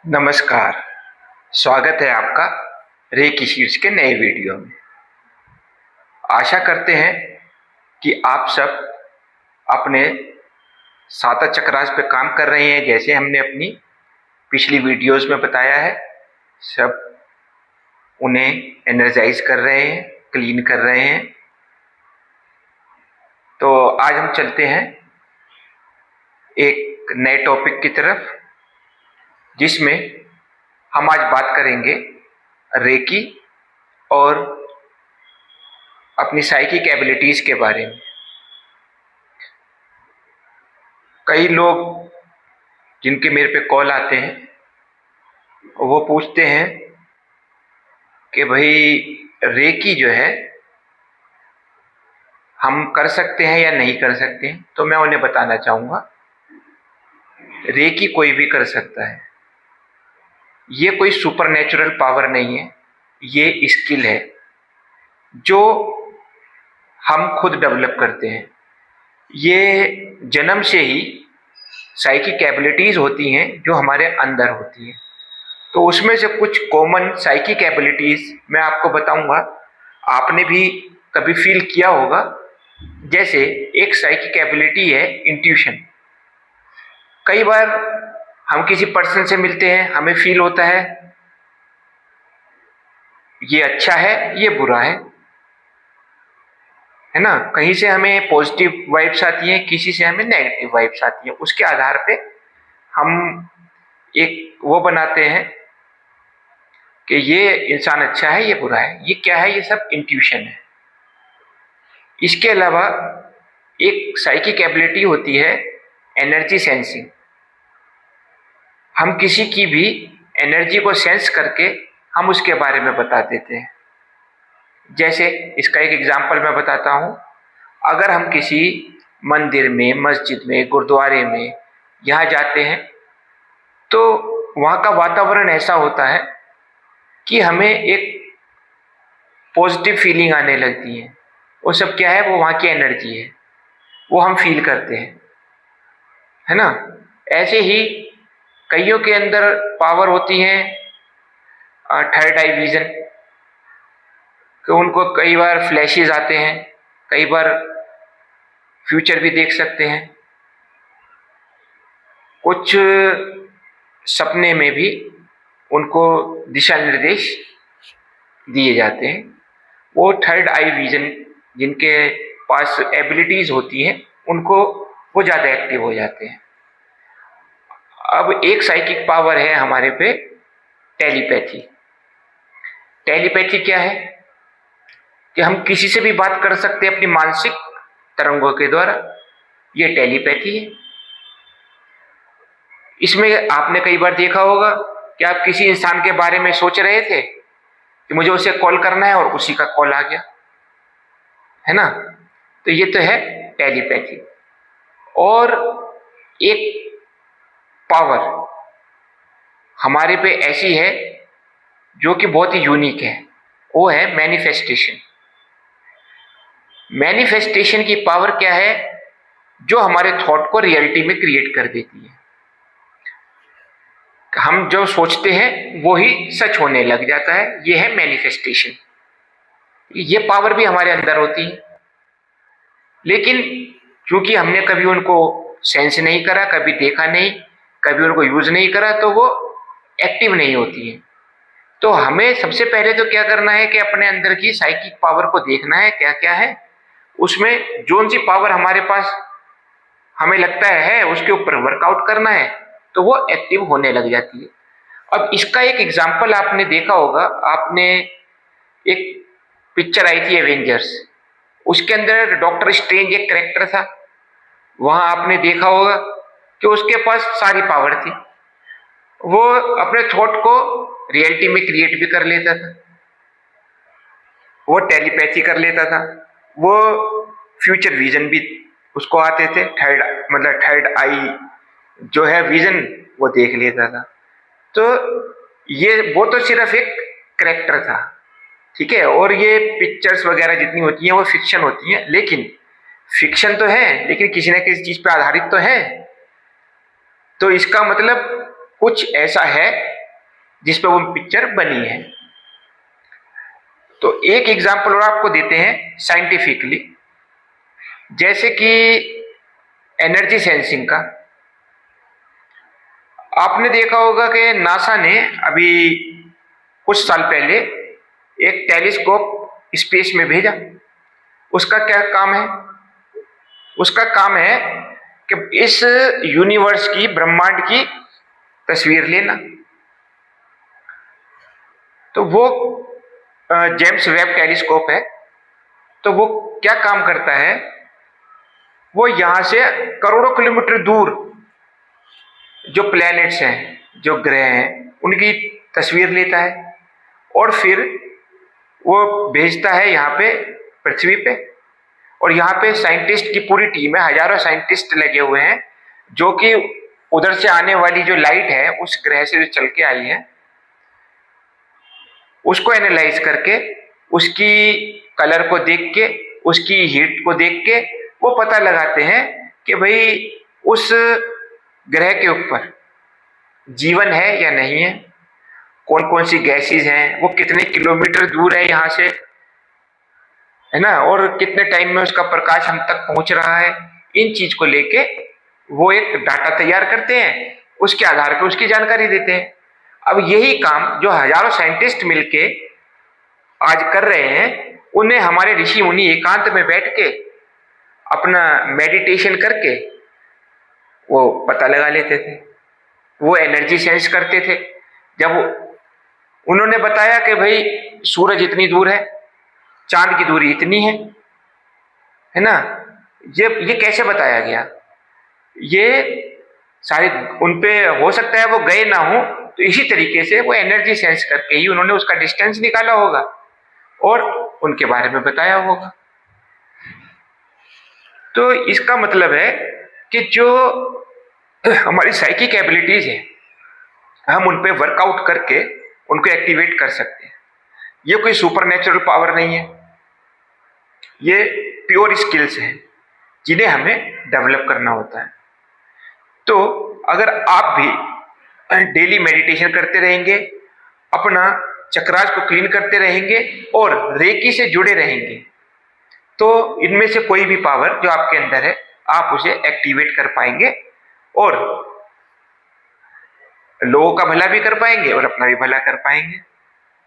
नमस्कार। स्वागत है आपका रेकी शीट्स के नए वीडियो में। आशा करते हैं कि आप सब अपने साता चक्रास पे काम कर रहे हैं, जैसे हमने अपनी पिछली वीडियोस में बताया है। सब उन्हें एनर्जाइज कर रहे हैं, क्लीन कर रहे हैं। तो आज हम चलते हैं एक नए टॉपिक की तरफ, जिसमें हम आज बात करेंगे रेकी और अपनी साइकिक एबिलिटीज के बारे में। कई लोग जिनके मेरे पे कॉल आते हैं, वो पूछते हैं कि भाई रेकी जो है हम कर सकते हैं या नहीं कर सकते हैं। तो मैं उन्हें बताना चाहूँगा, रेकी कोई भी कर सकता है। ये कोई सुपर नेचुरल पावर नहीं है, ये स्किल है जो हम खुद डेवलप करते हैं। ये जन्म से ही साइकिक एबिलिटीज होती हैं जो हमारे अंदर होती हैं। तो उसमें से कुछ कॉमन साइकिक एबिलिटीज मैं आपको बताऊंगा, आपने भी कभी फील किया होगा। जैसे एक साइकिक एबिलिटी है इंट्यूशन। कई बार हम किसी पर्सन से मिलते हैं, हमें फील होता है ये अच्छा है ये बुरा है ना। कहीं से हमें पॉजिटिव वाइब्स आती हैं, किसी से हमें नेगेटिव वाइब्स आती हैं। उसके आधार पे हम एक वो बनाते हैं कि ये इंसान अच्छा है ये बुरा है। ये क्या है? ये सब इंट्यूशन है। इसके अलावा एक साइकिक एबिलिटी होती है एनर्जी सेंसिंग। हम किसी की भी एनर्जी को सेंस करके हम उसके बारे में बता देते हैं। जैसे इसका एक एग्जांपल मैं बताता हूँ। अगर हम किसी मंदिर में, मस्जिद में, गुरुद्वारे में यहाँ जाते हैं, तो वहाँ का वातावरण ऐसा होता है कि हमें एक पॉजिटिव फीलिंग आने लगती है। वो सब क्या है? वो वहाँ की एनर्जी है, वो हम फील करते हैं, है ना। ऐसे ही कईयों के अंदर पावर होती है थर्ड आई विजन, कि उनको कई बार फ्लैशेस आते हैं, कई बार फ्यूचर भी देख सकते हैं। कुछ सपने में भी उनको दिशा निर्देश दिए जाते हैं। वो थर्ड आई विजन जिनके पास एबिलिटीज होती हैं, उनको वो ज़्यादा एक्टिव हो जाते हैं। अब एक साइकिक पावर है हमारे पे टेलीपैथी। टेलीपैथी क्या है? कि हम किसी से भी बात कर सकते हैं अपनी मानसिक तरंगों के द्वारा। ये टेलीपैथी है। इसमें आपने कई बार देखा होगा कि आप किसी इंसान के बारे में सोच रहे थे कि मुझे उसे कॉल करना है, और उसी का कॉल आ गया, है ना। तो ये तो है टेलीपैथी। और एक पावर हमारे पे ऐसी है जो कि बहुत ही यूनिक है, वो है मैनिफेस्टेशन। मैनिफेस्टेशन की पावर क्या है? जो हमारे थॉट को रियलिटी में क्रिएट कर देती है। हम जो सोचते हैं वो ही सच होने लग जाता है। ये है मैनिफेस्टेशन। ये पावर भी हमारे अंदर होती है, लेकिन क्योंकि हमने कभी उनको सेंस नहीं करा, कभी देखा नहीं, कभी उनको यूज नहीं करा, तो वो एक्टिव नहीं होती है। तो हमें सबसे पहले तो क्या करना है कि अपने अंदर की साइकिक पावर को देखना है क्या क्या है। उसमें जो सी पावर हमारे पास हमें लगता है उसके ऊपर वर्कआउट करना है, तो वो एक्टिव होने लग जाती है। अब इसका एक एग्जाम्पल आपने देखा होगा। आपने एक पिक्चर आई थी एवेंजर्स, उसके अंदर डॉक्टर स्ट्रेंज एक कैरेक्टर था। वहां आपने देखा होगा कि उसके पास सारी पावर थी। वो अपने थॉट को रियलिटी में क्रिएट भी कर लेता था, वो टेलीपैथी कर लेता था, वो फ्यूचर विजन भी उसको आते थे। थर्ड आई जो है विजन, वो देख लेता था। तो वो तो सिर्फ एक करेक्टर था, ठीक है। और ये पिक्चर्स वगैरह जितनी होती हैं वो फिक्शन होती हैं, लेकिन फिक्शन तो है, लेकिन किसी न किसी चीज पे आधारित तो है। तो इसका मतलब कुछ ऐसा है जिस पे वो पिक्चर बनी है। तो एक एग्जाम्पल और आपको देते हैं साइंटिफिकली, जैसे कि एनर्जी सेंसिंग का। आपने देखा होगा कि नासा ने अभी कुछ साल पहले एक टेलीस्कोप स्पेस में भेजा। उसका क्या काम है? उसका काम है कि इस यूनिवर्स की, ब्रह्मांड की तस्वीर लेना। तो वो जेम्स वेब टेलीस्कोप है। तो वो क्या काम करता है? वो यहां से करोड़ों किलोमीटर दूर जो प्लैनेट्स हैं, जो ग्रह हैं, उनकी तस्वीर लेता है और फिर वो भेजता है यहाँ पे पृथ्वी पे। और यहाँ पे साइंटिस्ट की पूरी टीम है, हजारों साइंटिस्ट लगे हुए हैं, जो कि उधर से आने वाली जो लाइट है उस ग्रह से जो चल के आई है उसको एनालाइज करके, उसकी कलर को देख के, उसकी हीट को देख के वो पता लगाते हैं कि भाई उस ग्रह के ऊपर जीवन है या नहीं है, कौन कौन सी गैसेस हैं, वो कितने किलोमीटर दूर है यहाँ से, है ना, और कितने टाइम में उसका प्रकाश हम तक पहुंच रहा है। इन चीज को लेके वो एक डाटा तैयार करते हैं, उसके आधार पर उसकी जानकारी देते हैं। अब यही काम जो हजारों साइंटिस्ट मिलके आज कर रहे हैं, उन्हें हमारे ऋषि मुनि एकांत में बैठ के अपना मेडिटेशन करके वो पता लगा लेते थे। वो एनर्जी सेंस करते थे। जब उन्होंने बताया कि भाई सूरज इतनी दूर है, चांद की दूरी इतनी है ना, ये कैसे बताया गया? ये सारी उन पे हो सकता है वो गए ना हो, तो इसी तरीके से वो एनर्जी सेंस करके ही उन्होंने उसका डिस्टेंस निकाला होगा और उनके बारे में बताया होगा। तो इसका मतलब है कि जो हमारी साइकिक एबिलिटीज है, हम उन पे वर्कआउट करके उनको एक्टिवेट कर सकते हैं। ये कोई सुपरनेचुरल पावर नहीं है, ये प्योर स्किल्स हैं जिन्हें हमें डेवलप करना होता है। तो अगर आप भी डेली मेडिटेशन करते रहेंगे, अपना चक्रास को क्लीन करते रहेंगे और रेकी से जुड़े रहेंगे, तो इनमें से कोई भी पावर जो आपके अंदर है आप उसे एक्टिवेट कर पाएंगे और लोगों का भला भी कर पाएंगे और अपना भी भला कर पाएंगे।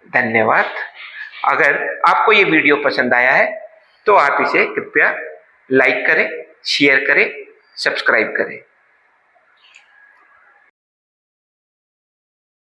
धन्यवाद। अगर आपको ये वीडियो पसंद आया है तो आप इसे कृपया लाइक करें, शेयर करें, सब्सक्राइब करें।